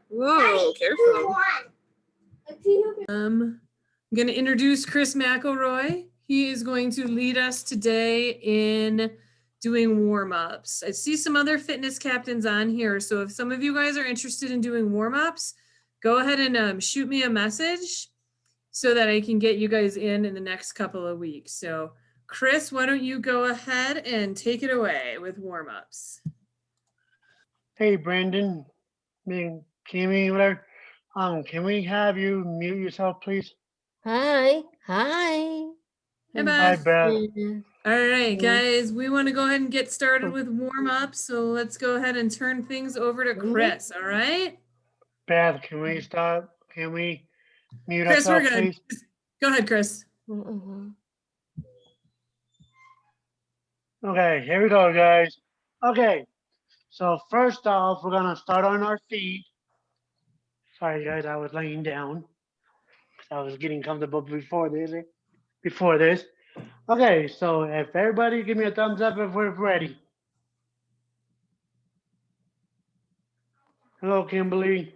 Whoa, careful. I'm going to introduce Chris McElroy. He is going to lead us today in doing warm-ups. I see some other fitness captains on here, so if some of you guys are interested in doing warm-ups, go ahead and shoot me a message so that I can get you guys in the next couple of weeks. So Chris, why don't you go ahead and take it away with warm-ups? Hey, Brandon, Kimmy, whatever. Can we have you mute yourself, please? Hi. Hey, Hi, Beth. Beth. All right, guys, we want to go ahead and get started with warm-ups. So let's go ahead and turn things over to Chris, all right? Beth, can we stop? Can we mute Chris, we're ourselves, good. please? Go ahead, Chris. Okay, here we go, guys. Okay, so first off, we're gonna start on our feet. Sorry, guys, I was laying down. I was getting comfortable before this. Okay, so if everybody give me a thumbs up if we're ready. Hello, Kimberly.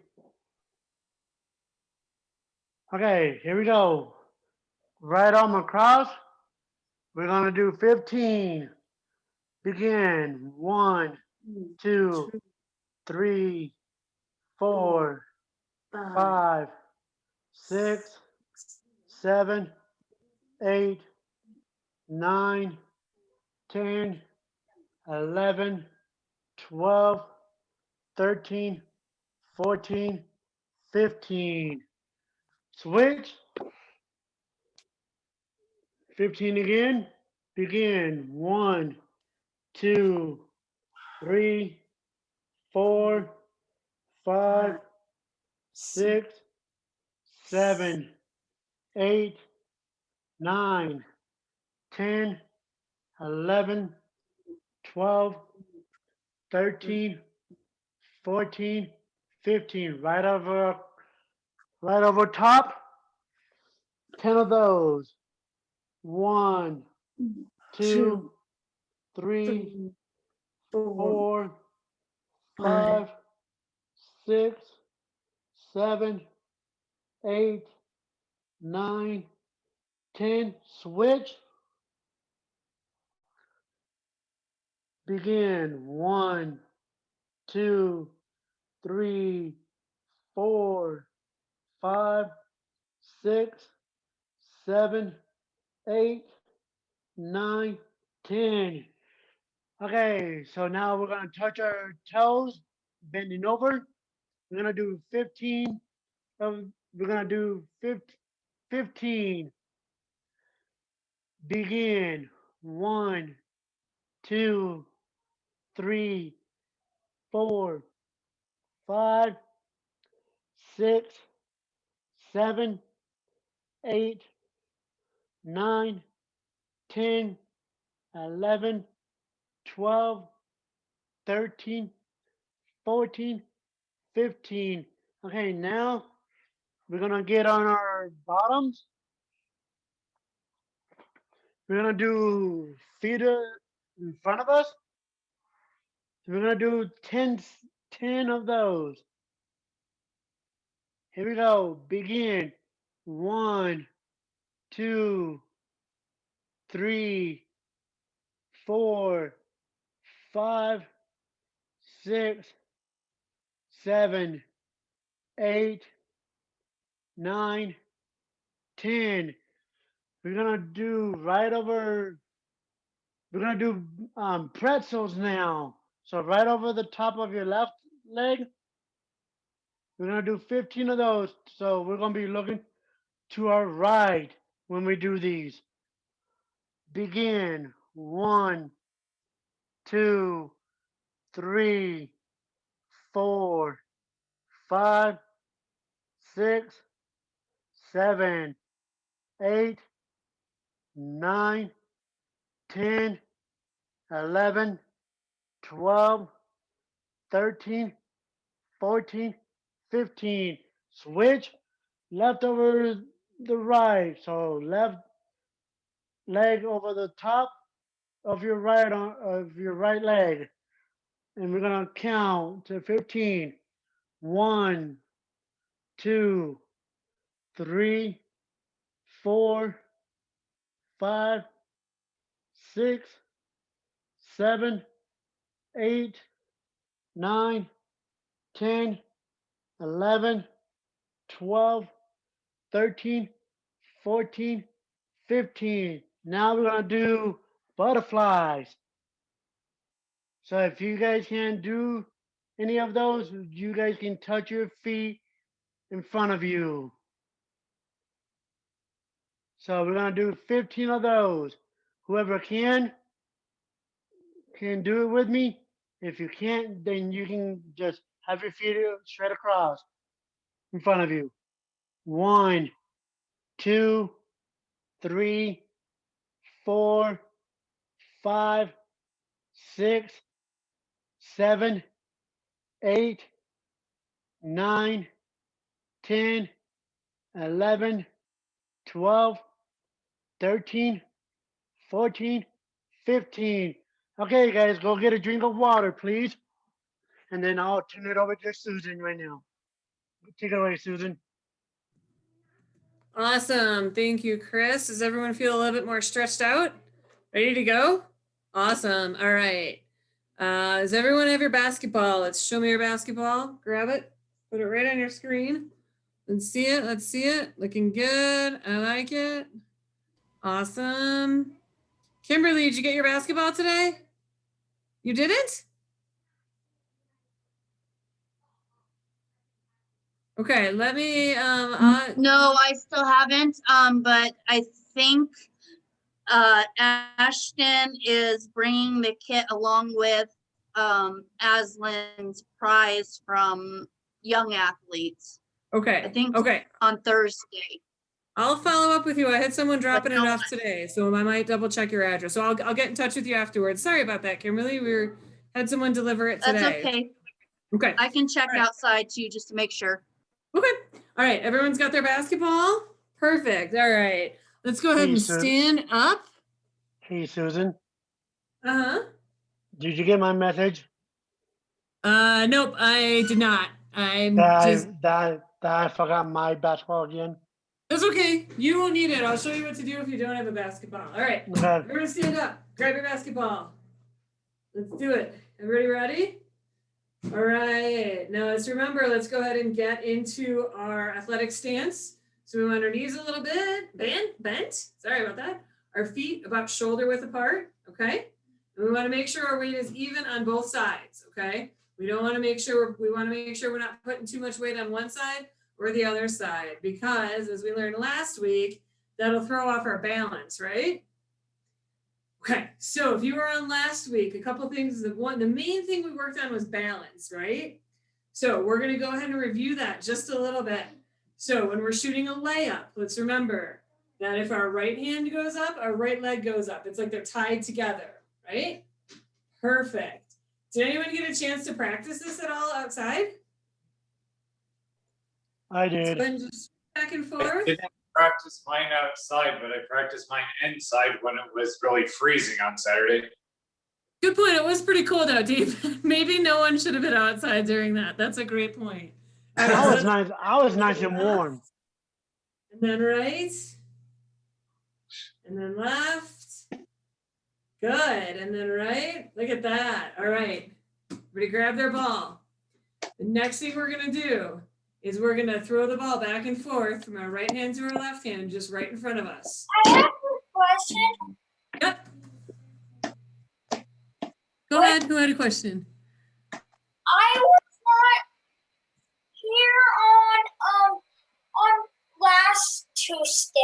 Okay, here we go. Right arm across. We're gonna do 15. Begin. 1, 2, 3, 4, 5, 6, 7, 8, 9, 10, 11, 12, 13, 14, 15. Switch. 15 again. Begin. 1, 2, 3, 4, 5, 6, 7, 8, 9, 10, 11, 12, 13, 14, 15. Right over top. 10 of those. 1, 2, 3, 4, 5, 6, 7, 8, 9, 10. Switch. Begin. 1, 2, 3, 4, 5, 6, 7, 8, 9, 10. Okay, so now we're gonna touch our toes, bending over. We're gonna do 15 of, we're gonna do 15. Begin. 1, 2, 3, 4, 5, 6, 7, 8, 9, 10, 11, 12, 13, 14, 15. Okay, now we're gonna get on our bottoms. We're gonna do feet in front of us. We're gonna do 10 of those. Here we go. Begin. 1, 2, 3, 4, 5, 6, 7, 8, 9, 10. We're gonna do right over. We're gonna do pretzels now. So right over the top of your left leg, we're gonna do 15 of those. So we're gonna be looking to our right when we do these. Begin. 1, 2, 3, 4, 5, 6, 7, 8, 9, 10, 11, 12, 13, 14, 15. Switch left over the right. So left leg over the top of your right leg. And we're gonna count to 15. 1, 2, 3, 4, 5, 6, 7, 8, 9, 10, 11, 12, 13, 14, 15. Now we're going to do butterflies. So if you guys can't do any of those, you guys can touch your feet in front of you. So we're going to do 15 of those. Whoever can do it with me. If you can't, then you can just have your feet straight across in front of you. 1, 2, 3, 4, 5, 6, 7, 8, 9, 10, 11, 12, 13, 14, 15. Okay, guys, go get a drink of water, please. And then I'll turn it over to Susan right now. Take it away, Susan. Awesome. Thank you, Chris. Does everyone feel a little bit more stretched out? Ready to go? Awesome. All right. Does everyone have your basketball? Let's show me your basketball. Grab it. Put it right on your screen. Let's see it. Let's see it. Looking good. I like it. Awesome. Kimberly, did you get your basketball today? You didn't? Okay, let me No, I still haven't. But I think Ashton is bringing the kit along with Aslan's prize from Young Athletes. Okay. I think Okay. on Thursday. I'll follow up with you. I had someone dropping it no, off today, so I might double check your address. So I'll get in touch with you afterwards. Sorry about that, Kimberly. Had someone deliver it today. That's okay. Okay. I can check All right. outside too, just to make sure. Okay. All right. Everyone's got their basketball? Perfect. All right. Let's go ahead Hey, and Susan. stand up. Hey, Susan. Uh-huh. Did you get my message? Nope, I did not. I'm That just I forgot my basketball again. That's okay. You won't need it. I'll show you what to do if you don't have a basketball. All right. Okay. Everyone stand up. Grab your basketball. Let's do it. Everybody ready? All right. Now let's remember, let's go ahead and get into our athletic stance. So we want our knees a little bit bent. Sorry about that. Our feet about shoulder width apart. Okay. And we want to make sure our weight is even on both sides. Okay. We want to make sure we're not putting too much weight on one side or the other side, because as we learned last week, that'll throw off our balance, right? Okay, so if you were on last week, a couple things. The main thing we worked on was balance, right? So we're going to go ahead and review that just a little bit. So when we're shooting a layup, let's remember that if our right hand goes up, our right leg goes up. It's like they're tied together, right? Perfect. Did anyone get a chance to practice this at all outside? I did. So just back and I forth. didn't practice mine outside, but I practiced mine inside when it was really freezing on Saturday. Good point. It was pretty cold out, Dave. Maybe no one should have been outside during that. That's a great point. All right, I so was nice. I was nice and warm. And then right. And then left. Good. And then right. Look at that. All right. Everybody grab their ball. The next thing we're going to do is we're going to throw the ball back and forth from our right hand to our left hand, just right in front of us. I have a question. Yep. Go ahead. Who had a question? I was not here on last Tuesday.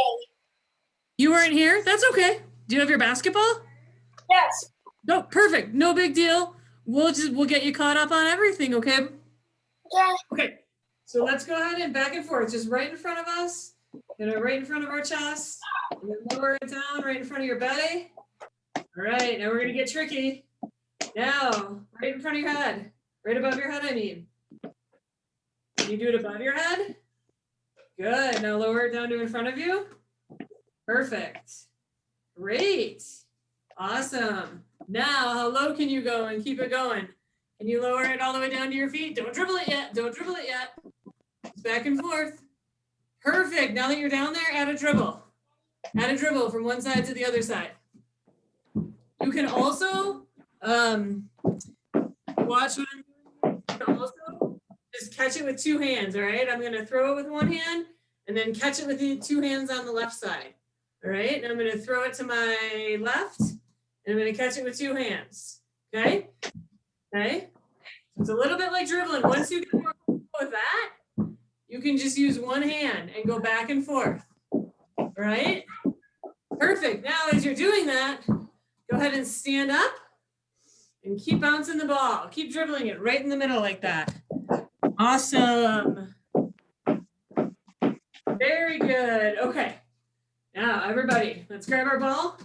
You weren't here? That's okay. Do you have your basketball? Yes. No, perfect. No big deal. We'll get you caught up on everything, okay? Yeah. Okay. So let's go ahead and back and forth, just right in front of us, and right in front of our chest, and then lower it down right in front of your belly. All right, now we're gonna get tricky. Now, right in front of your head, right above your head, I mean. Can you do it above your head? Good. Now lower it down to in front of you. Perfect. Great. Awesome. Now, how low can you go and keep it going? and you lower it all the way down to your feet. Don't dribble it yet. Don't dribble it yet. It's back and forth. Perfect. Now that you're down there, add a dribble. Add a dribble from one side to the other side. You can also watch what I'm doing. You can also just catch it with two hands, all right? I'm gonna throw it with one hand and then catch it with the two hands on the left side. All right, and I'm gonna throw it to my left and I'm gonna catch it with two hands. Okay? Okay? It's a little bit like dribbling. Once you get more comfortable with that, you can just use one hand and go back and forth. All right? Perfect. Now, as you're doing that, go ahead and stand up and keep bouncing the ball. Keep dribbling it right in the middle like that. Awesome. Very good. Okay. Now, everybody, let's grab our ball.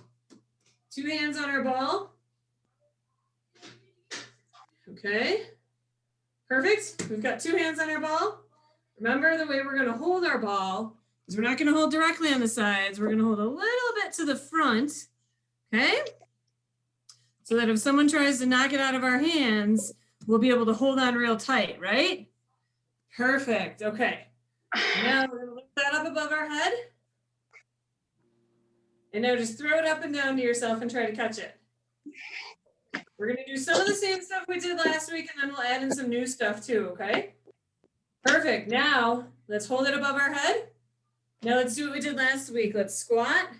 Two hands on our ball. Okay. Perfect. We've got two hands on our ball. Remember, the way we're going to hold our ball is we're not going to hold directly on the sides. We're going to hold a little bit to the front. Okay. So that if someone tries to knock it out of our hands, we'll be able to hold on real tight, right? Perfect. Okay. Now we're going to lift that up above our head. And now just throw it up and down to yourself and try to catch it. We're going to do some of the same stuff we did last week, and then we'll add in some new stuff too, okay? Perfect. Now, let's hold it above our head. Now let's do what we did last week. Let's squat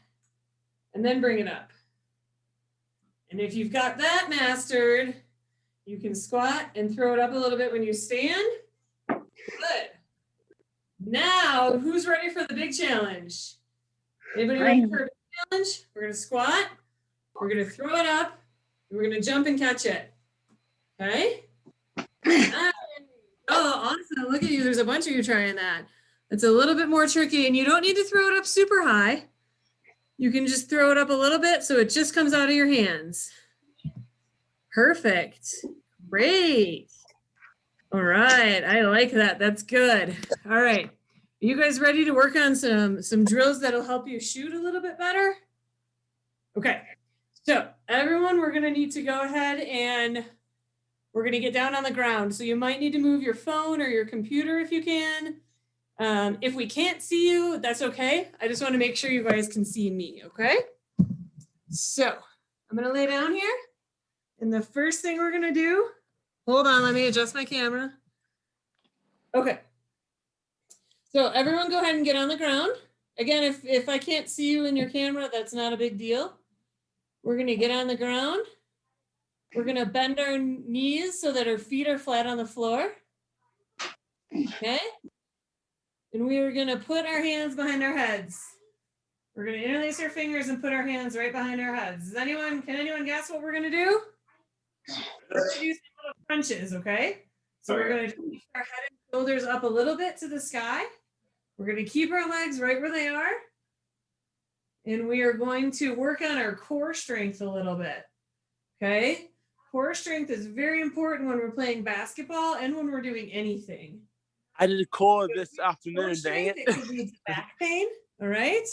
and then bring it up. And if you've got that mastered, you can squat and throw it up a little bit when you stand. Good. Now, who's ready for the big challenge? Anybody ready for a big challenge? We're going to squat. We're going to throw it up. And we're going to jump and catch it. Okay? Oh, awesome. Look at you. There's a bunch of you trying that. It's a little bit more tricky, and you don't need to throw it up super high. You can just throw it up a little bit so it just comes out of your hands. Perfect. Great. All right. I like that. That's good. All right. Are you guys ready to work on some drills that'll help you shoot a little bit better? Okay. So everyone, we're going to need to go ahead and we're going to get down on the ground. So you might need to move your phone or your computer if you can. If we can't see you, that's okay. I just want to make sure you guys can see me, okay? So I'm going to lay down here. And the first thing we're going to do, hold on, let me adjust my camera. Okay. So everyone go ahead and get on the ground. Again, if I can't see you in your camera, that's not a big deal. We're going to get on the ground. We're going to bend our knees so that our feet are flat on the floor. Okay. And we are going to put our hands behind our heads. We're going to interlace our fingers and put our hands right behind our heads. Can anyone guess what we're going to do? We're going to do some little crunches, okay? So we're going to keep our head and shoulders up a little bit to the sky. We're going to keep our legs right where they are. And we are going to work on our core strength a little bit, okay? Core strength is very important when we're playing basketball and when we're doing anything. I did a core this afternoon, Core dang strength, it. it could lead to back pain, all right?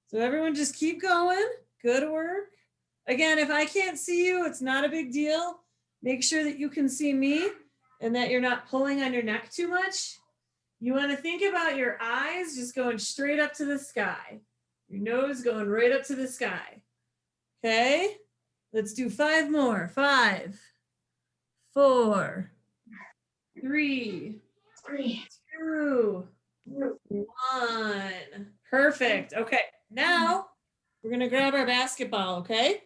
So everyone just keep going. Good work. Again, if I can't see you, it's not a big deal. Make sure that you can see me and that you're not pulling on your neck too much. You want to think about your eyes just going straight up to the sky. Your nose going right up to the sky. Okay? Let's do 5 more. 5, 4, 3, 2, 1. Perfect. Okay. Now we're going to grab our basketball, okay?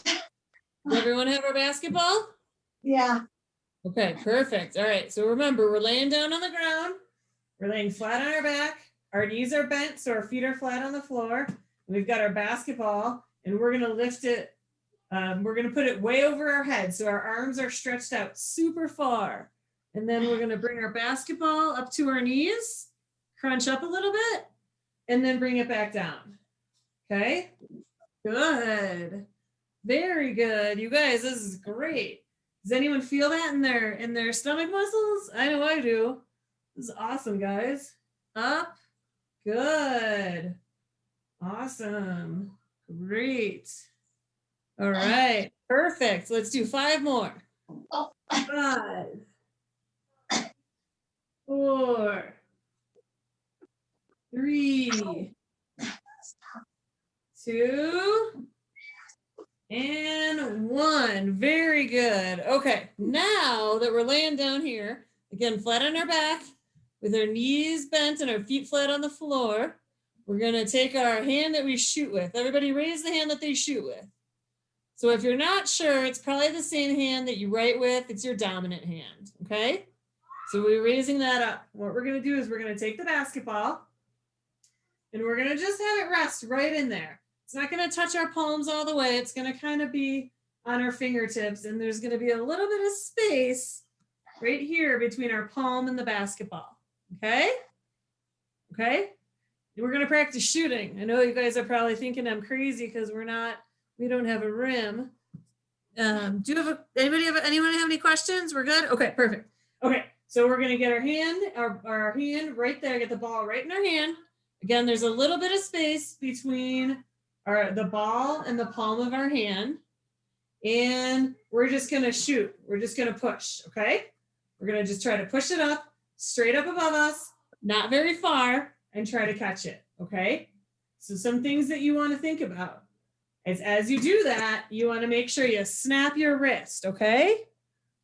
Does everyone have our basketball? Yeah. Okay, perfect. All right. So remember, we're laying down on the ground. We're laying flat on our back. Our knees are bent, so our feet are flat on the floor. We've got our basketball, and we're going to lift it. We're going to put it way over our head, so our arms are stretched out super far. And then we're going to bring our basketball up to our knees, crunch up a little bit, and then bring it back down. Okay? Good. Very good. You guys, this is great. Does anyone feel that in their stomach muscles? I know I do. This is awesome, guys. Up. Good. Awesome. Great. All right. Perfect. Let's do 5 more. 5, 4, 3, 2, and 1. Very good. Okay, now that we're laying down here, again, flat on our back, with our knees bent and our feet flat on the floor, we're gonna take our hand that we shoot with. Everybody raise the hand that they shoot with. So if you're not sure, it's probably the same hand that you write with. It's your dominant hand, okay? So we're raising that up. What we're gonna do is we're gonna take the basketball and we're gonna just have it rest right in there. It's not gonna touch our palms all the way. It's gonna kind of be on our fingertips, and there's gonna be a little bit of space right here between our palm and the basketball, okay? Okay? And we're gonna practice shooting. I know you guys are probably thinking I'm crazy because we don't have a rim. Do you have anyone have any questions? We're good? Okay, perfect. Okay, so we're gonna get our hand right there, get the ball right in our hand. Again, there's a little bit of space between the ball and the palm of our hand. And we're just gonna shoot. We're just gonna push, okay? We're gonna just try to push it up, straight up above us, not very far, and try to catch it, okay? So some things that you wanna think about. As you do that, you wanna make sure you snap your wrist, okay?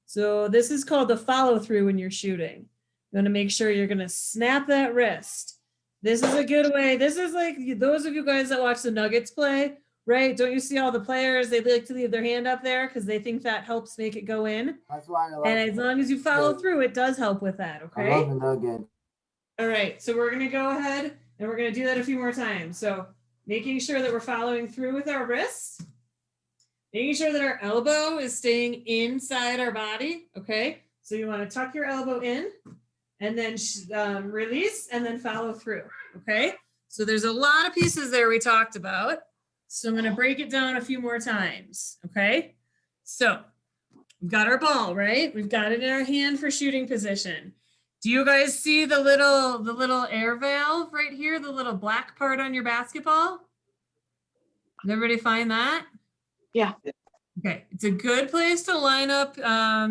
So this is called the follow through when you're shooting. You wanna make sure you're gonna snap that wrist. This is a good way. This is like those of you guys that watch the Nuggets play, right? Don't you see all the players? They like to leave their hand up there because they think that helps make it go in. That's why I love And as long as you follow through, it does help with that, I okay? love the Nuggets. All right, so we're gonna go ahead and we're gonna do that a few more times. So making sure that we're following through with our wrists, making sure that our elbow is staying inside our body, okay? So you wanna tuck your elbow in and then release and then follow through, okay? So there's a lot of pieces there we talked about. So I'm gonna break it down a few more times, okay? So we've got our ball, right? We've got it in our hand for shooting position. Do you guys see the little air valve right here, the little black part on your basketball? Did everybody find that? Yeah. Okay, it's a good place to line up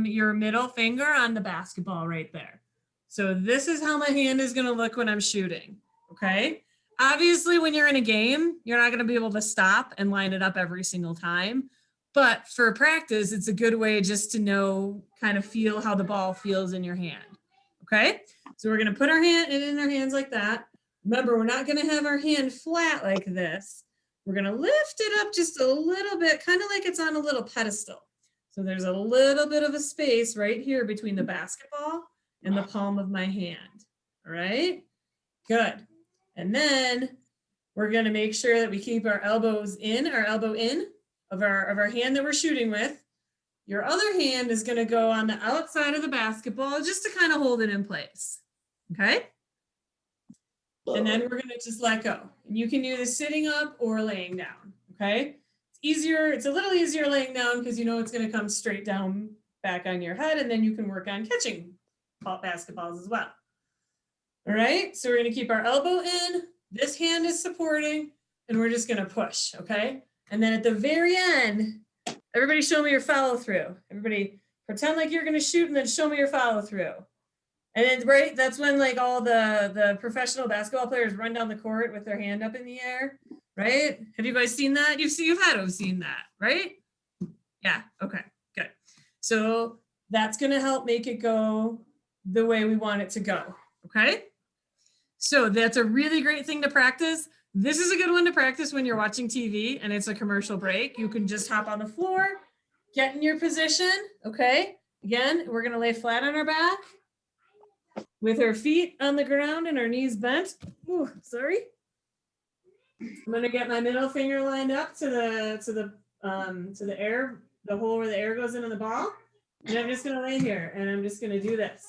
your middle finger on the basketball right there. So this is how my hand is gonna look when I'm shooting, okay? Obviously, when you're in a game, you're not gonna be able to stop and line it up every single time. But for practice, it's a good way just to know, kind of feel how the ball feels in your hand. Okay, so we're gonna put our hand in our hands like that. Remember, we're not gonna have our hand flat like this. We're gonna lift it up just a little bit, kind of like it's on a little pedestal. So there's a little bit of a space right here between the basketball and the palm of my hand. All right, good. And then we're gonna make sure that we keep our elbow in of our hand that we're shooting with. Your other hand is gonna go on the outside of the basketball just to kind of hold it in place, okay? And then we're gonna just let go. And you can do this sitting up or laying down, okay? It's a little easier laying down because you know it's gonna come straight down back on your head, and then you can work on catching basketballs as well. All right, so we're gonna keep our elbow in, this hand is supporting, and we're just gonna push, okay? And then at the very end, everybody show me your follow through. Everybody pretend like you're gonna shoot and then show me your follow through. And then, right, that's when like all the professional basketball players run down the court with their hand up in the air, right? Have you guys seen that? You've had to have seen that, right? Yeah, okay, good. So that's gonna help make it go the way we want it to go, okay? So that's a really great thing to practice. This is a good one to practice when you're watching TV and it's a commercial break. You can just hop on the floor, get in your position, okay? Again, we're gonna lay flat on our back with our feet on the ground and our knees bent. Ooh, sorry. I'm gonna get my middle finger lined up to the air, the hole where the air goes into the ball. And I'm just gonna lay here and I'm just gonna do this.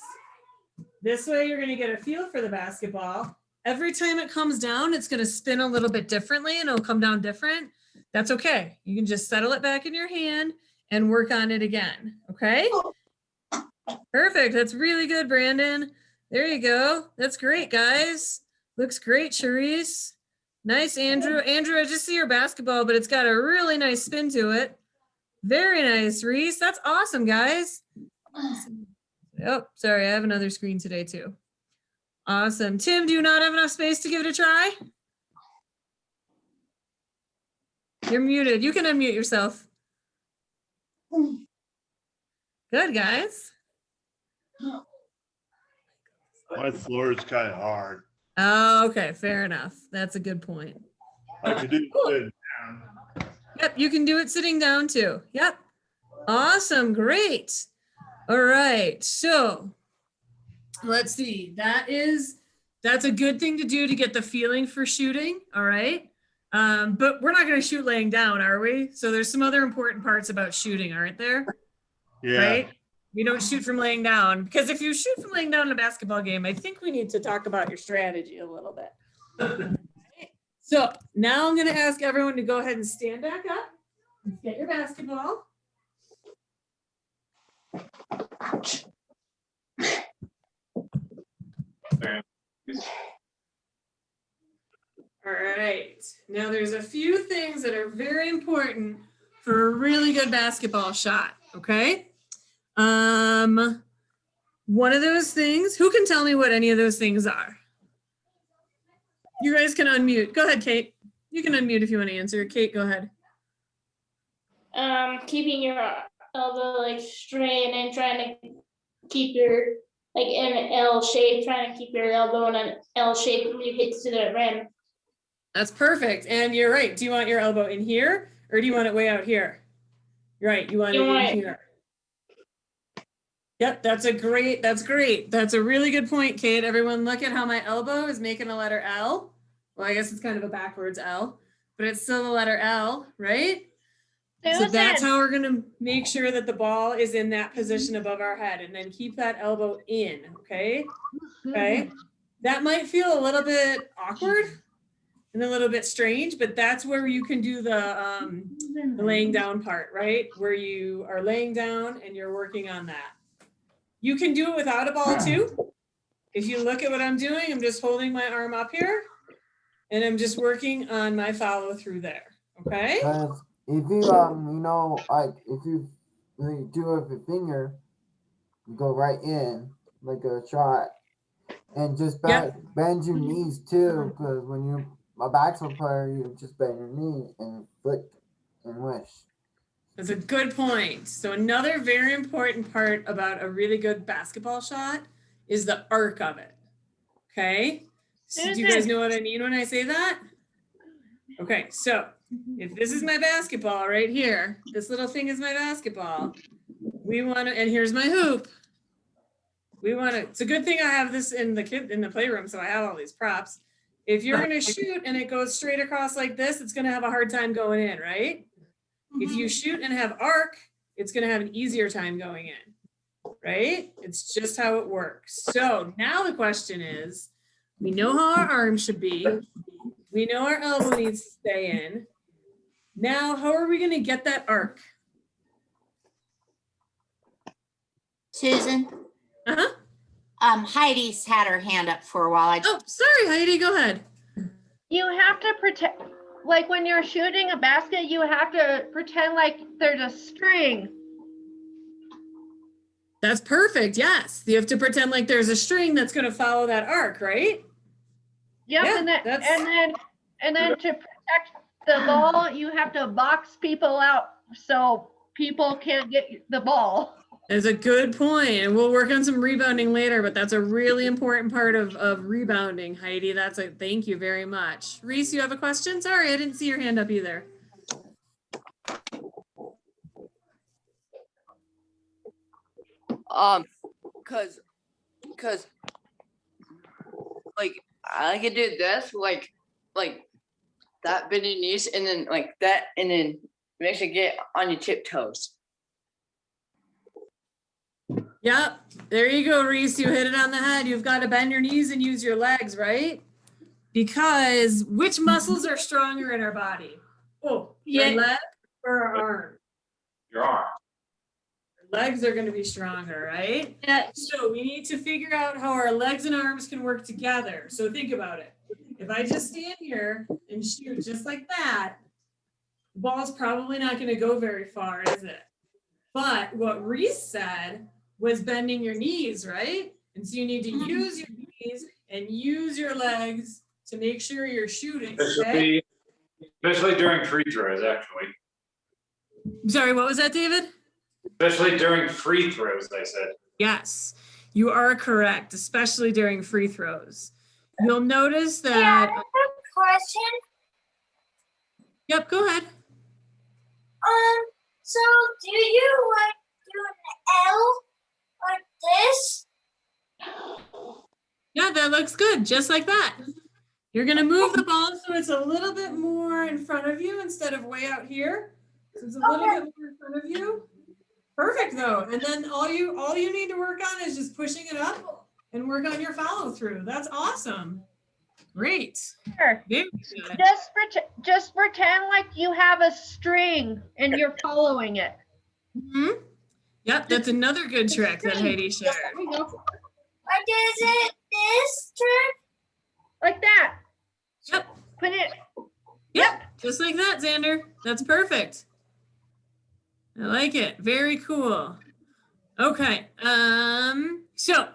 This way you're gonna get a feel for the basketball. Every time it comes down, it's gonna spin a little bit differently and it'll come down different. That's okay. You can just settle it back in your hand and work on it again, okay? Perfect, that's really good, Brandon. There you go. That's great, guys. Looks great, Charisse. Nice, Andrew. Andrew, I just see your basketball, but it's got a really nice spin to it. Very nice, Reese. That's awesome, guys. Oh, sorry, I have another screen today too. Awesome. Tim, do you not have enough space to give it a try? You're muted. You can unmute yourself. Good, guys. My floor is kind of hard. Oh, okay, fair enough. That's a good point. I could do it down. Yep, you can do it sitting down too. Yep. Awesome, great. All right, so let's see. That's a good thing to do to get the feeling for shooting. All right. But we're not going to shoot laying down, are we? So there's some other important parts about shooting, aren't there? Yeah. Right? You don't shoot from laying down, because if you shoot from laying down in a basketball game, I think we need to talk about your strategy a little bit. So now I'm going to ask everyone to go ahead and stand back up. Get your basketball. All right. Now there's a few things that are very important for a really good basketball shot. Okay. One of those things, who can tell me what any of those things are? You guys can unmute. Go ahead, Kate. You can unmute if you want to answer. Kate, go ahead. Keeping your elbow like straight and trying to keep your like in an L shape, trying to keep your elbow in an L shape when you get to the rim. That's perfect. And you're right. Do you want your elbow in here or do you want it way out here? You're right. You want it in here. Yep, that's great. That's a really good point, Kate. Everyone look at how my elbow is making a letter L. Well, I guess it's kind of a backwards L, but it's still the letter L, right? So that's how we're going to make sure that the ball is in that position above our head, and then keep that elbow in, okay? Okay. That might feel a little bit awkward and a little bit strange, but that's where you can do the laying down part, right? Where you are laying down and you're working on that. You can do it without a ball too. If you look at what I'm doing, I'm just holding my arm up here and I'm just working on my follow through there, okay? If you, you know, like if you do it with your finger, you go right in like a shot, and just bend your knees too, because when you're a basketball player, you just bend your knee and flick and wish. That's a good point. So another very important part about a really good basketball shot is the arc of it. Okay. So do you guys know what I mean when I say that? Okay. So if this is my basketball right here, this little thing is my basketball. We want to, and here's my hoop. We want to, it's a good thing I have this in the playroom. So I have all these props. If you're going to shoot and it goes straight across like this, it's going to have a hard time going in, right? If you shoot and have arc, it's going to have an easier time going in, right? It's just how it works. So now the question is, we know how our arm should be. We know our elbow needs to stay in. Now, how are we going to get that arc? Susan? Uh-huh. Heidi's had her hand up for a while. Oh, sorry, Heidi, go ahead. You have to protect, like when you're shooting a basket, you have to pretend like there's a string. That's perfect. Yes. You have to pretend like there's a string that's going to follow that arc, right? Yep. Yeah, and then to protect the ball, you have to box people out so people can't get the ball. That's a good point. And we'll work on some rebounding later, but that's a really important part of rebounding, Heidi. Thank you very much. Reese, you have a question? Sorry, I didn't see your hand up either. Cause like I could do this, like that bending knees, and then like that, and then make sure you get on your tiptoes. Yep. There you go, Reese. You hit it on the head. You've got to bend your knees and use your legs, right? Because which muscles are stronger in our body? Oh, your leg or our arm? Your arm. Legs are going to be stronger, right? Yeah. So we need to figure out how our legs and arms can work together. So think about it. If I just stand here and shoot just like that, the ball's probably not going to go very far, is it? But what Reese said was bending your knees, right? And so you need to use your knees and use your legs to make sure you're shooting, okay? Especially during free throws, actually. Sorry, what was that, David? Especially during free throws, I said. Yes, you are correct, especially during free throws. You'll notice Yeah, I that, have a question. yep, go ahead. So do you like do an L like this? Yeah, that looks good, just like that. You're gonna move the ball so it's a little bit more in front of you instead of way out here. So it's a little bit more in front of you. Perfect though. And then all you need to work on is just pushing it up and work on your follow through. That's awesome. Great. Sure. Very good. Just pretend like you have a string and you're following it. Mm-hmm. Yep, that's another good trick that Heidi shared. Like is it this trick? Like that. Yep. Put it. Yep, just like that, Xander. That's perfect. I like it. Very cool. Okay. So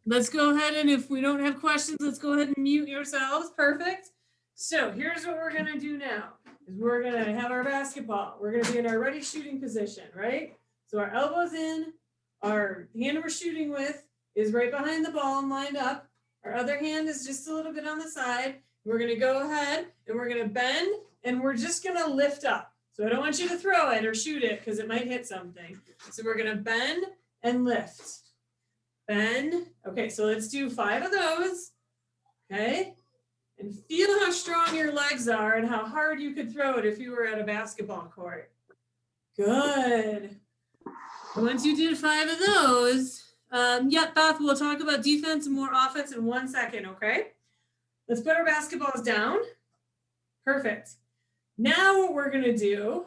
let's go ahead, and if we don't have questions, let's go ahead and mute yourselves. Perfect. So here's what we're gonna do now. Is we're gonna have our basketball. We're gonna be in our ready shooting position, right? So our elbows in, our hand we're shooting with is right behind the ball and lined up. Our other hand is just a little bit on the side. We're gonna go ahead and we're gonna bend and we're just gonna lift up. So I don't want you to throw it or shoot it because it might hit something. So we're gonna bend and lift. Bend. Okay, so let's do 5 of those. Okay. And feel how strong your legs are and how hard you could throw it if you were at a basketball court. Good. Once you did 5 of those, yep, Beth, we'll talk about defense and more offense in 1 second, okay? Let's put our basketballs down. Perfect. Now what we're gonna do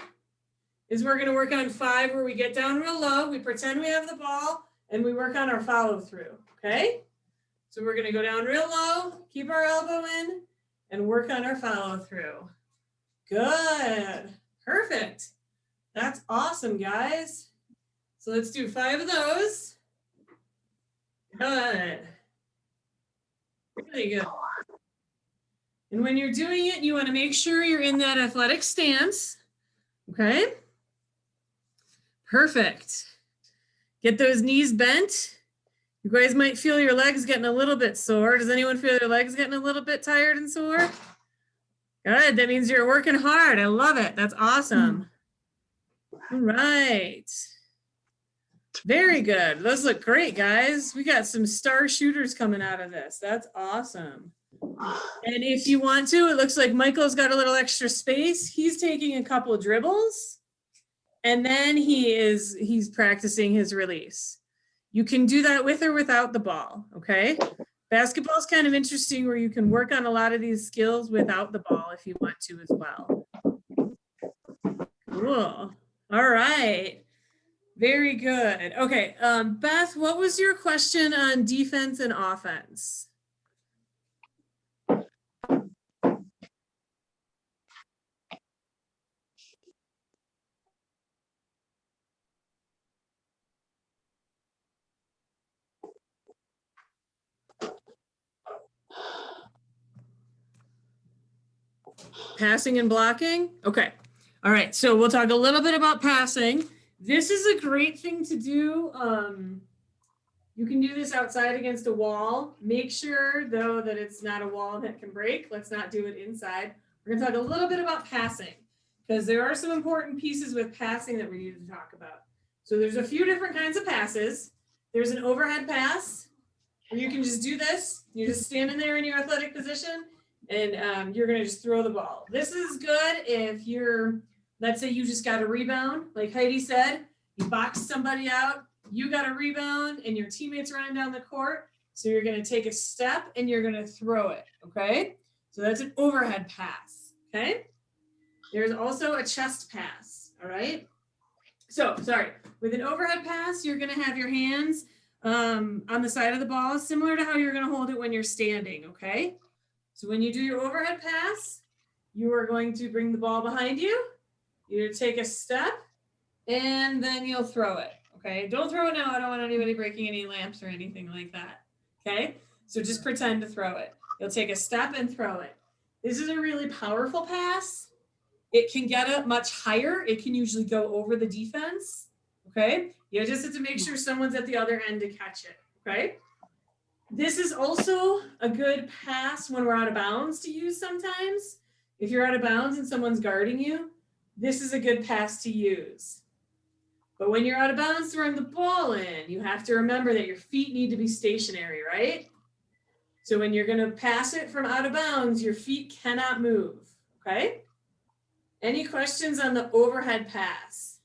is we're gonna work on 5 where we get down real low, we pretend we have the ball, and we work on our follow through, okay? So we're gonna go down real low, keep our elbow in, and work on our follow through. Good, perfect. That's awesome, guys. So let's do 5 of those. Good. Really good. And when you're doing it, you want to make sure you're in that athletic stance. Okay. Perfect. Get those knees bent. You guys might feel your legs getting a little bit sore. Does anyone feel their legs getting a little bit tired and sore? Good. That means you're working hard. I love it. That's awesome. All right. Very good. Those look great, guys. We got some star shooters coming out of this. That's awesome. And if you want to, it looks like Michael's got a little extra space. He's taking a couple dribbles and then he's practicing his release. You can do that with or without the ball, okay? Basketball is kind of interesting where you can work on a lot of these skills without the ball if you want to as well. Cool. All right. Very good. Okay, Beth, what was your question on defense and offense? Passing and blocking? Okay. All right, so we'll talk a little bit about passing. This is a great thing to do. You can do this outside against a wall. Make sure, though, that it's not a wall that can break. Let's not do it inside. We're going to talk a little bit about passing because there are some important pieces with passing that we need to talk about. So there's a few different kinds of passes. There's an overhead pass where you can just do this. You're just standing there in your athletic position and you're going to just throw the ball. This is good if you're, let's say you just got a rebound. Like Heidi said, you boxed somebody out, you got a rebound and your teammate's running down the court. So you're going to take a step and you're going to throw it. Okay. So that's an overhead pass. Okay. There's also a chest pass. All right. So sorry, with an overhead pass, you're going to have your hands on the side of the ball, similar to how you're going to hold it when you're standing. Okay. So when you do your overhead pass, you are going to bring the ball behind you. You take a step and then you'll throw it. okay? Don't throw it now. I don't want anybody breaking any lamps or anything like that, okay? So just pretend to throw it. You'll take a step and throw it. This is a really powerful pass. It can get up much higher. It can usually go over the defense, okay? You just have to make sure someone's at the other end to catch it, okay? This is also a good pass when we're out of bounds to use sometimes. If you're out of bounds and someone's guarding you, this is a good pass to use. But when you're out of bounds throwing the ball in, you have to remember that your feet need to be stationary, right? So when you're gonna pass it from out of bounds, your feet cannot move, okay? Any questions on the overhead pass?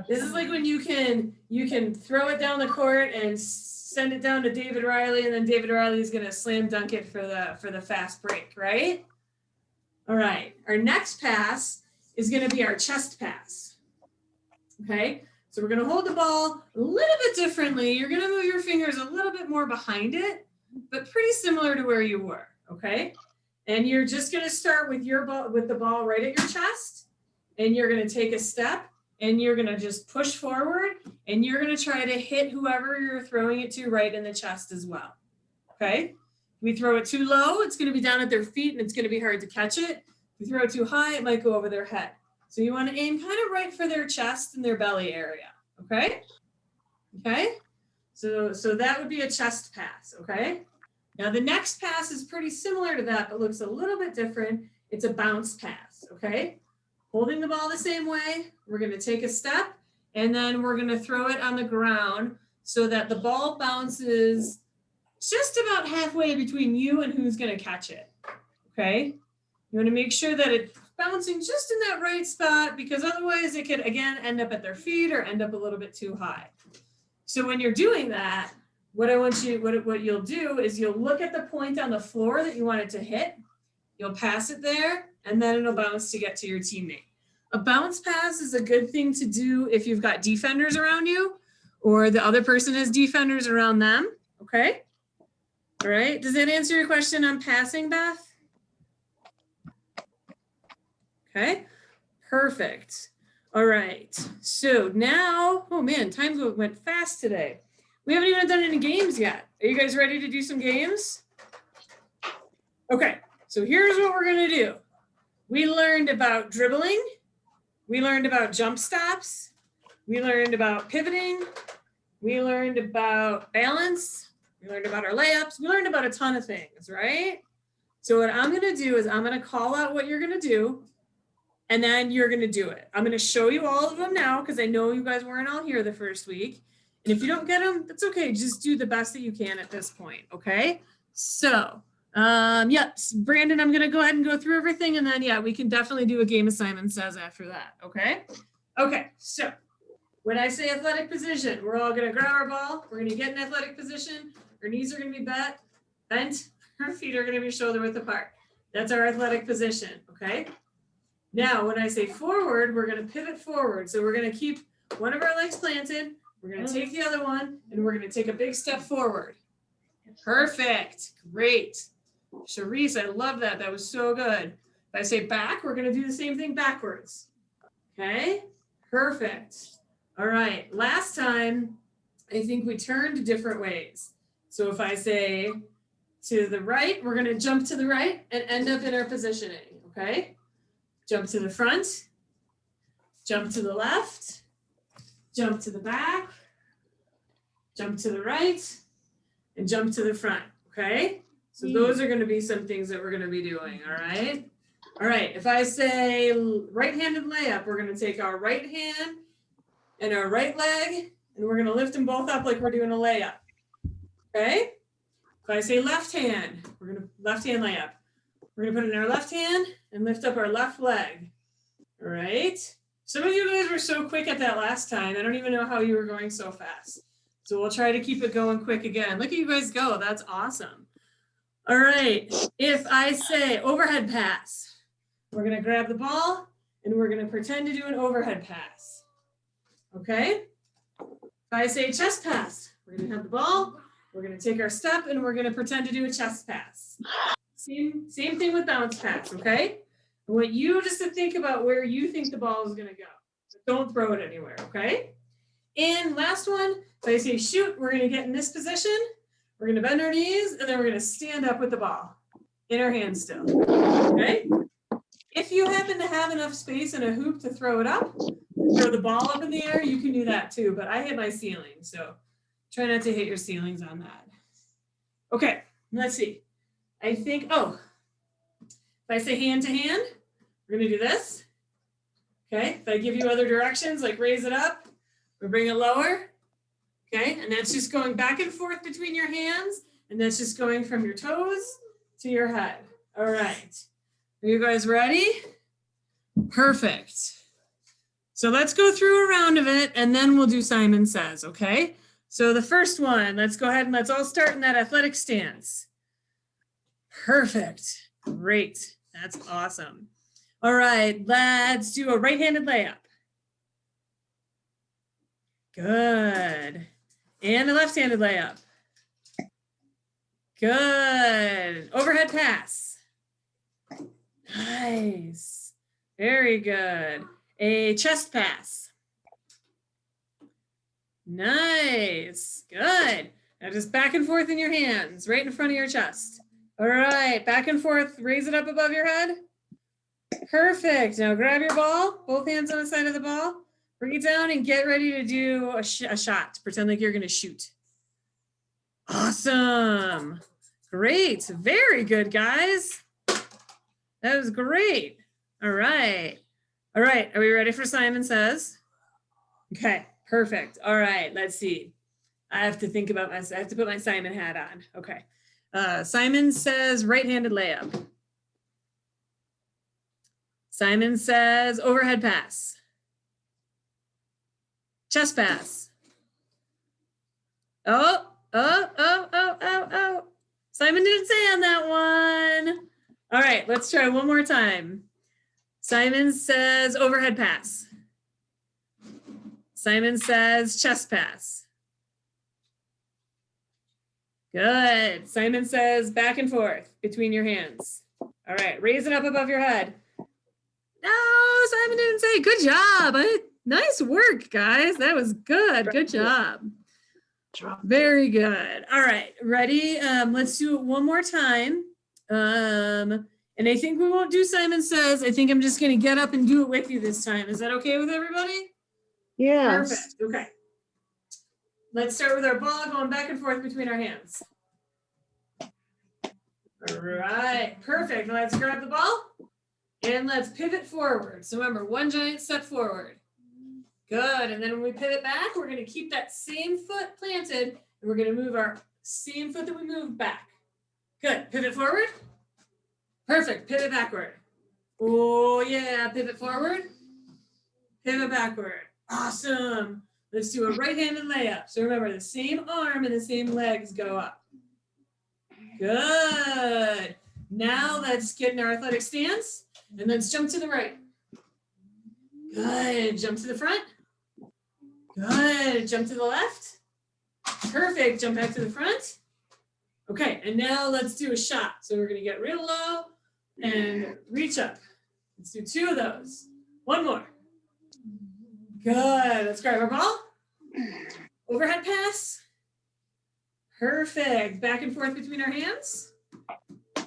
This is like when you can throw it down the court and send it down to David Riley, and then David Riley is gonna slam dunk it for the fast break, right? All right, our next pass is gonna be our chest pass, okay? So we're gonna hold the ball a little bit differently. You're gonna move your fingers a little bit more behind it, but pretty similar to where you were, okay? And you're just gonna start with the ball right at your chest, and you're gonna take a step, and you're gonna just push forward, and you're gonna try to hit whoever you're throwing it to right in the chest as well, okay? If we throw it too low, it's gonna be down at their feet, and it's gonna be hard to catch it. If we throw it too high, it might go over their head. So you wanna aim kind of right for their chest and their belly area, okay? Okay, so that would be a chest pass, okay? Now the next pass is pretty similar to that, but looks a little bit different. It's a bounce pass, okay? Holding the ball the same way, we're gonna take a step, and then we're gonna throw it on the ground so that the ball bounces just about halfway between you and who's gonna catch it, okay? You wanna make sure that it's bouncing just in that right spot, because otherwise it could, again, end up at their feet or end up a little bit too high. So when you're doing that, what you'll do is you'll look at the point on the floor that you want it to hit, you'll pass it there, and then it'll bounce to get to your teammate. A bounce pass is a good thing to do if you've got defenders around you, or the other person has defenders around them, okay? All right, does that answer your question on passing, Beth? Okay, perfect. All right, so now, oh man, time went fast today. We haven't even done any games yet. Are you guys ready to do some games? Okay, so here's what we're gonna do. We learned about dribbling. We learned about jump stops. We learned about pivoting. We learned about balance. We learned about our layups. We learned about a ton of things, right? So what I'm gonna do is I'm gonna call out what you're gonna do, and then you're gonna do it. I'm gonna show you all of them now because I know you guys weren't all here the first week. And if you don't get them, that's okay. Just do the best that you can at this point, okay? So, yes, Brandon, I'm gonna go ahead and go through everything, and then yeah, we can definitely do a game of Simon Says after that, okay? Okay, so when I say athletic position, we're all gonna grab our ball, we're gonna get in athletic position, our knees are gonna be bent, our feet are gonna be shoulder width apart. That's our athletic position, okay? Now, when I say forward, we're gonna pivot forward. So we're gonna keep one of our legs planted, we're gonna take the other one, and we're gonna take a big step forward. Perfect, great. Charisse, I love that, that was so good. If I say back, we're gonna do the same thing backwards. Okay, perfect. All right, last time, I think we turned different ways. So if I say to the right, we're gonna jump to the right and end up in our positioning, okay? Jump to the front, jump to the left, jump to the back, jump to the right, and jump to the front, okay? So those are gonna be some things that we're gonna be doing, all right? All right, if I say right-handed layup, we're gonna take our right hand and our right leg, and we're gonna lift them both up like we're doing a layup, okay? If I say left hand, we're gonna left hand layup. We're gonna put it in our left hand and lift up our left leg, all right? Some of you guys were so quick at that last time. I don't even know how you were going so fast. So we'll try to keep it going quick again. Look at you guys go, that's awesome. All right, if I say overhead pass, we're gonna grab the ball and we're gonna pretend to do an overhead pass, okay? If I say chest pass, we're gonna have the ball, we're gonna take our step and we're gonna pretend to do a chest pass. Same thing with bounce pass, okay? I want you just to think about where you think the ball is gonna go. So don't throw it anywhere, okay? And last one, if I say shoot, we're gonna get in this position. We're gonna bend our knees and then we're gonna stand up with the ball in our hands still, okay? If you happen to have enough space in a hoop to throw it up, throw the ball up in the air, you can do that too, but I hit my ceiling, so try not to hit your ceilings on that. Okay, let's see. I think, oh, if I say hand to hand, we're gonna do this. Okay, if I give you other directions, like raise it up or bring it lower. Okay, and that's just going back and forth between your hands, and that's just going from your toes to your head. All right, are you guys ready? Perfect. So let's go through a round of it, and then we'll do Simon Says, okay? So the first one, let's go ahead and let's all start in that athletic stance. Perfect, great, that's awesome. All right, let's do a right-handed layup. Good. And a left-handed layup. Good. Overhead pass. Nice. Very good. A chest pass. Nice. Good. Now just back and forth in your hands, right in front of your chest. All right, back and forth. Raise it up above your head. Perfect. Now grab your ball, both hands on the side of the ball. Bring it down and get ready to do a shot. Pretend like you're going to shoot. Awesome. Great. Very good, guys. That was great. All right. All right. Are we ready for Simon Says? Okay. Perfect. All right. Let's see. I have to think about I have to put my Simon hat on. Okay. Simon Says right-handed layup. Simon Says overhead pass. Chest pass. Oh. Simon didn't say on that one. All right, let's try one more time. Simon Says overhead pass. Simon Says chest pass. Good. Simon Says back and forth between your hands. All right, raise it up above your head. No, Simon didn't say. Good job. Nice work, guys. That was good. Good job. Very good. All right, ready? Let's do it one more time. And I think we won't do Simon Says. I think I'm just going to get up and do it with you this time. Is that okay with everybody? Yeah. Perfect. Okay. Let's start with our ball going back and forth between our hands. All right. Perfect. Now let's grab the ball and let's pivot forward. So remember, one giant step forward. Good. And then when we pivot back, we're going to keep that same foot planted and we're going to move our same foot that we moved back. Good. Pivot forward. Perfect. Pivot backward. Oh, yeah. Pivot forward. Pivot backward. Awesome. Let's do a right-handed layup. So remember, the same arm and the same legs go up. Good. Now let's get in our athletic stance and let's jump to the right. Good. Jump to the front. Good. Jump to the left. Perfect. Jump back to the front. Okay, and now let's do a shot. So we're going to get real low and reach up. Let's do two of those. One more. Good. Let's grab our ball. Overhead pass. Perfect. Back and forth between our hands.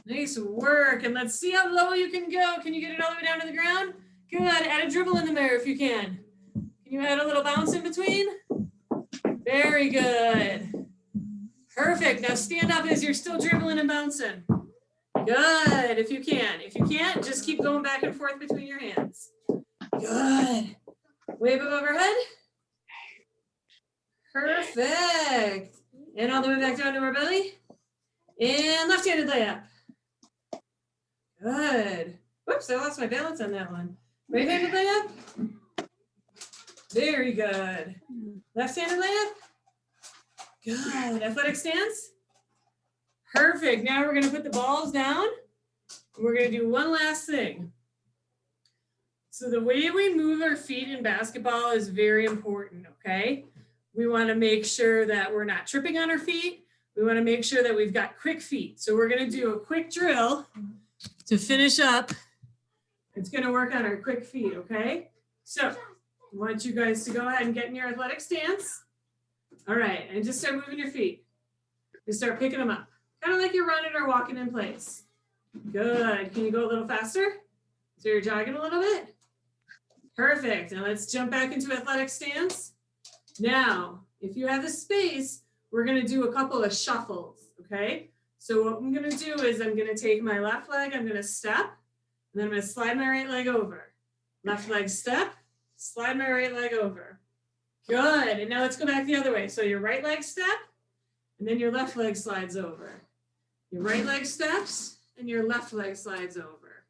Nice work. And let's see how low you can go. Can you get it all the way down to the ground? Good. Add a dribble in the mirror if you can. Can you add a little bounce in between? Very good. Perfect. Now stand up as you're still dribbling and bouncing. Good, if you can. If you can't, just keep going back and forth between your hands. Good. Wave above our head. Perfect. And all the way back down to our belly. And left-handed layup. Good. Whoops, I lost my balance on that one. Right-handed layup. Very good. Left-handed layup. Good. Athletic stance. Perfect. Now we're going to put the balls down. We're going to do one last thing. So the way we move our feet in basketball is very important, okay? We want to make sure that we're not tripping on our feet. We want to make sure that we've got quick feet. So we're going to do a quick drill to finish up. It's going to work on our quick feet, okay? So I want you guys to go ahead and get in your athletic stance. All right, and just start moving your feet. Just start picking them up. Kind of like you're running or walking in place. Good. Can you go a little faster? So you're jogging a little bit? Perfect. Now let's jump back into athletic stance. Now, if you have the space, we're going to do a couple of shuffles, okay? So what I'm going to do is I'm going to take my left leg, I'm going to step, and then I'm going to slide my right leg over. Left leg step, slide my right leg over. Good. And now let's go back the other way. So your right leg step, and then your left leg slides over. Your right leg steps, and your left leg slides over.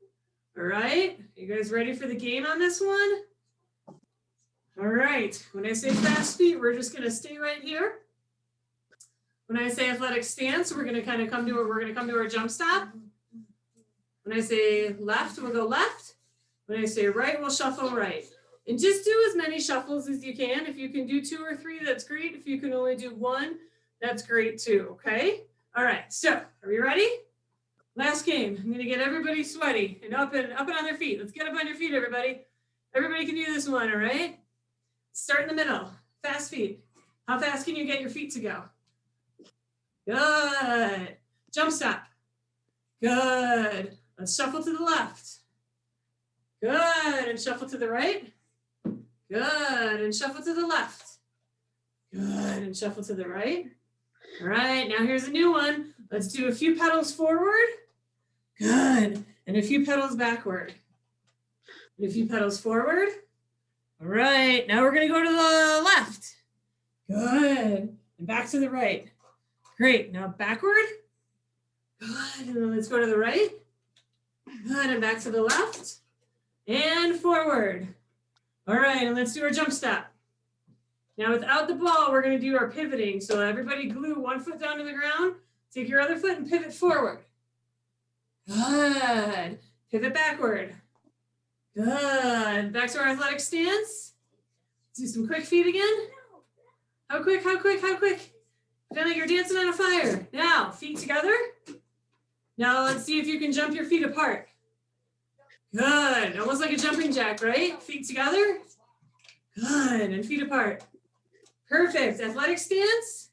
All right. You guys ready for the game on this one? All right. When I say fast feet, we're just going to stay right here. When I say athletic stance, we're going to kind of come to our jump stop. When I say left, we'll go left. When I say right, we'll shuffle right. And just do as many shuffles as you can. If you can do 2 or 3, that's great. If you can only do 1, that's great too, okay? All right, so are we ready? Last game. I'm gonna get everybody sweaty and up and on their feet. Let's get up on your feet, everybody. Everybody can do this one, all right? Start in the middle, fast feet. How fast can you get your feet to go? Good. Jump stop. Good. Let's shuffle to the left. Good, and shuffle to the right. Good, and shuffle to the left. Good, and shuffle to the right. All right, now here's a new one. Let's do a few pedals forward. Good, and a few pedals backward. And a few pedals forward. All right, now we're gonna go to the left. Good, and back to the right. Great, now backward. Good, and then let's go to the right. Good, and back to the left. And forward. All right, and let's do our jump stop. Now without the ball, we're gonna do our pivoting. So everybody glue one foot down to the ground, take your other foot and pivot forward. Good, pivot backward. Good, back to our athletic stance. Do some quick feet again. How quick, how quick, how quick? Feel like you're dancing on a fire. Now, feet together. Now let's see if you can jump your feet apart. Good, almost like a jumping jack, right? Feet together. Good, and feet apart. Perfect, athletic stance.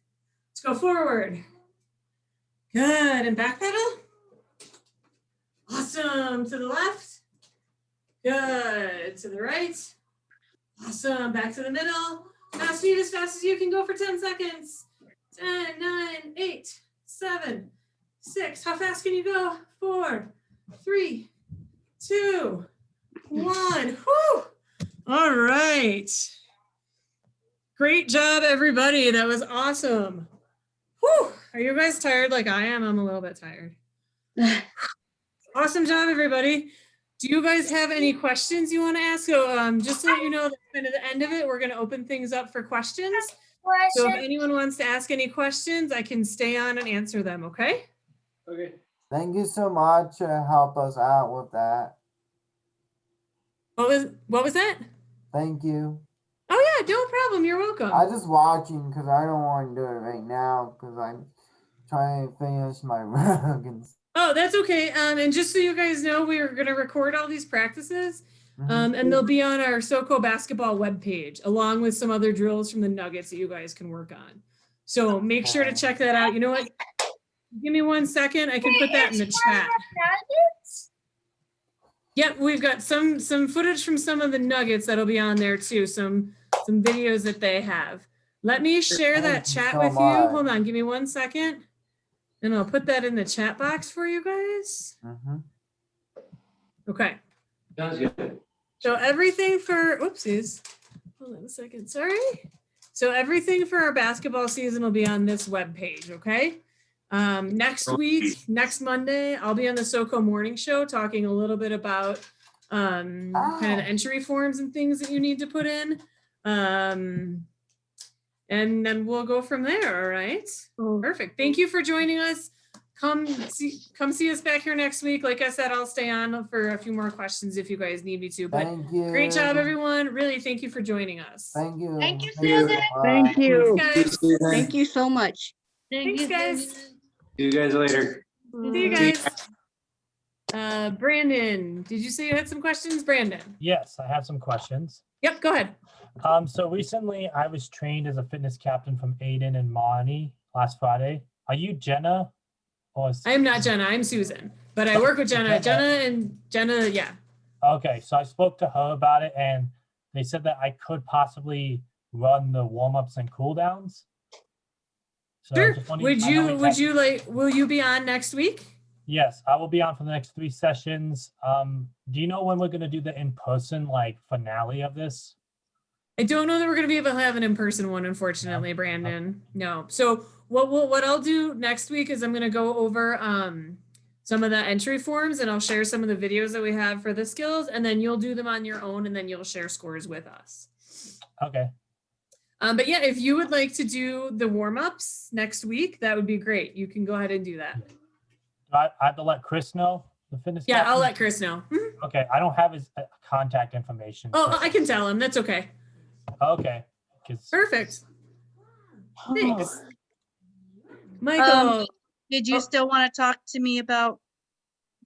Let's go forward. Good, and back pedal. Awesome, to the left. Good, to the right. Awesome, back to the middle. Fast feet as fast as you can go for 10 seconds. 10, 9, 8, 7, 6. How fast can you go? 4, 3, 2, 1. Whew. All right. Great job, everybody. That was awesome. Whew. Are you guys tired like I am? I'm a little bit tired. Awesome job, everybody. Do you guys have any questions you want to ask? So just to let you know, that's kind of the end of it. We're going to open things up for questions. So if anyone wants to ask any questions, I can stay on and answer them, okay? Okay. Thank you so much to help us out with that. What was that? Thank you. Oh yeah, no problem. You're welcome. I just watching because I don't want to do it right now because I'm trying to finish my rug and Oh, that's okay. And just so you guys know, we are going to record all these practices, and they'll be on our SoCo basketball webpage, along with some other drills from the Nuggets that you guys can work on. So make sure to check that out. You know what? Give me 1 second. I can put that in the chat. Yep, we've got some footage from some of the Nuggets that'll be on there too. Some videos that they have. Let me share that chat with you. Hold on, give me 1 second. And I'll put that in the chat box for you guys. Okay. Sounds good. So everything for, oopsies. Hold on a second, sorry. So everything for our basketball season will be on this webpage, okay? Next week, next Monday, I'll be on the SoCo Morning Show talking a little bit about kind of the entry forms and things that you need to put in. And then we'll go from there, all right? Perfect. Thank you for joining us. Come see us back here next week. Like I said, I'll stay on for a few more questions if you guys need me to. But thank you. Great job, everyone. Really, thank you for joining us. Thank you. Thank you, Susan. Thank you. Thanks, guys. Thank you so much. Thanks, guys. See you guys later. See you guys. Brandon, did you say you had some questions, Brandon? Yes, I have some questions. Yep, go ahead. So recently I was trained as a fitness captain from Aiden and Monty last Friday. Are you Jenna? Or I am not Jenna, I'm Susan, but I work with Jenna. Jenna, yeah. Okay, so I spoke to her about it and they said that I could possibly run the warm-ups and cool downs. So Sure. just wondering- Will you be on next week? Yes, I will be on for the next 3 sessions. Do you know when we're gonna do the in-person like finale of this? I don't know that we're gonna be able to have an in-person one, unfortunately, Brandon. No. So what I'll do next week is I'm gonna go over some of the entry forms and I'll share some of the videos that we have for the skills, and then you'll do them on your own and then you'll share scores with us. Okay. But yeah, if you would like to do the warm-ups next week, that would be great. You can go ahead and do that. Do I have to let Chris know, the fitness Yeah, captain? I'll let Chris know. Mhm. Okay, I don't have his contact information. Oh, I can tell him. That's okay. Okay. 'Cause- Perfect. Thanks. Michael. Did you still want to talk to me about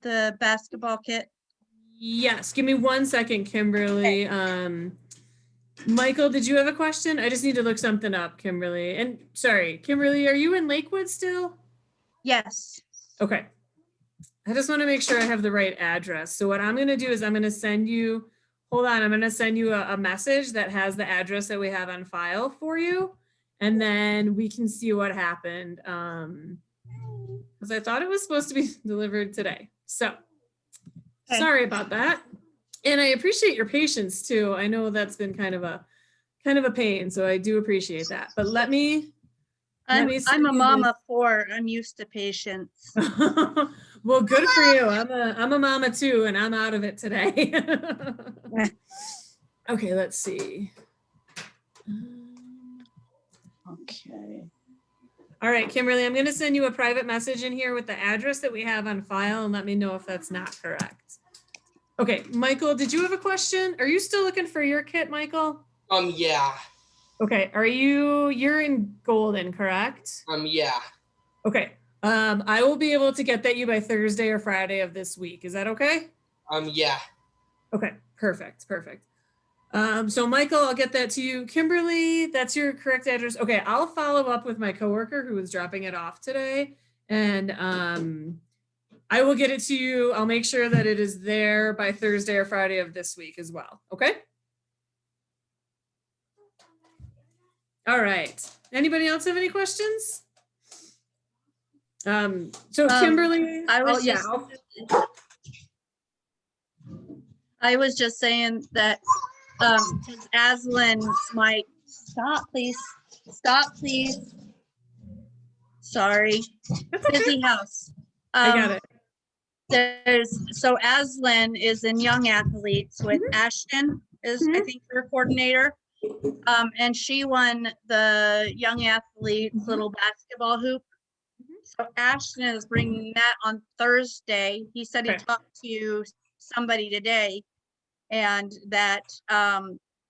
the basketball kit? Yes, give me 1 second, Kimberly. Michael, did you have a question? I just need to look something up, Kimberly. And sorry, Kimberly, are you in Lakewood still? Yes. Okay. I just want to make sure I have the right address. So what I'm going to do is I'm going to send you, hold on, I'm going to send you a message that has the address that we have on file for you. And then we can see what happened. Because I thought it was supposed to be delivered today. So sorry about that. And I appreciate your patience too. I know that's been kind of a pain, so I do appreciate that. But let me I'm send a you mama this. 4. I'm used to patience. Well, good for you. I'm a mama too, and I'm out of it today. Okay, let's see. Okay. All right, Kimberly, I'm going to send you a private message in here with the address that we have on file, and let me know if that's not correct. Okay, Michael, did you have a question? Are you still looking for your kit, Michael? Yeah. Okay, you're in Golden, correct? Yeah. Okay, I will be able to get that you by Thursday or Friday of this week. Is that okay? Yeah. Okay, perfect. So Michael, I'll get that to you. Kimberly, that's your correct address. Okay, I'll follow up with my coworker who was dropping it off today, and I will get it to you. I'll make sure that it is there by Thursday or Friday of this week as well. Okay? All right. Anybody else have any questions? So Kimberly, I was just saying that because Aslan's my stop please. Sorry. Busy house. I got it. So Aslan is in Young Athletes with Ashton is I think her coordinator. And she won the Young Athletes little basketball hoop. So Ashton is bringing that on Thursday. He said he talked to somebody today and that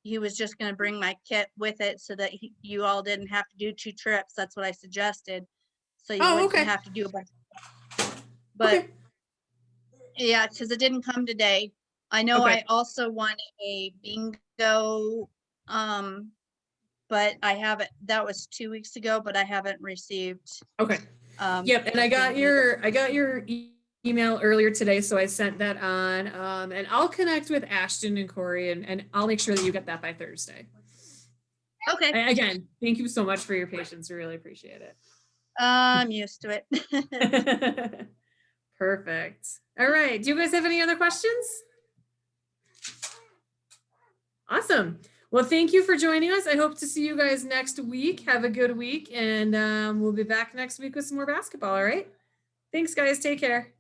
he was just going to bring my kit with it so that you all didn't have to do 2 trips. That's what I suggested. So you wouldn't have to do a bunch of stuff. But yeah, because it didn't come today. I know I also won a bingo, but I haven't, that was 2 weeks ago, but I haven't received. Okay. Yep, and I got your email earlier today, so I sent that on. And I'll connect with Ashton and Corey, and I'll make sure that you get that by Thursday. Okay. Again, thank you so much for your patience. We really appreciate it. I'm used to it. Perfect. All right. Do you guys have any other questions? Awesome. Well, thank you for joining us. I hope to see you guys next week. Have a good week, and we'll be back next week with some more basketball. All right. Thanks, guys. Take care.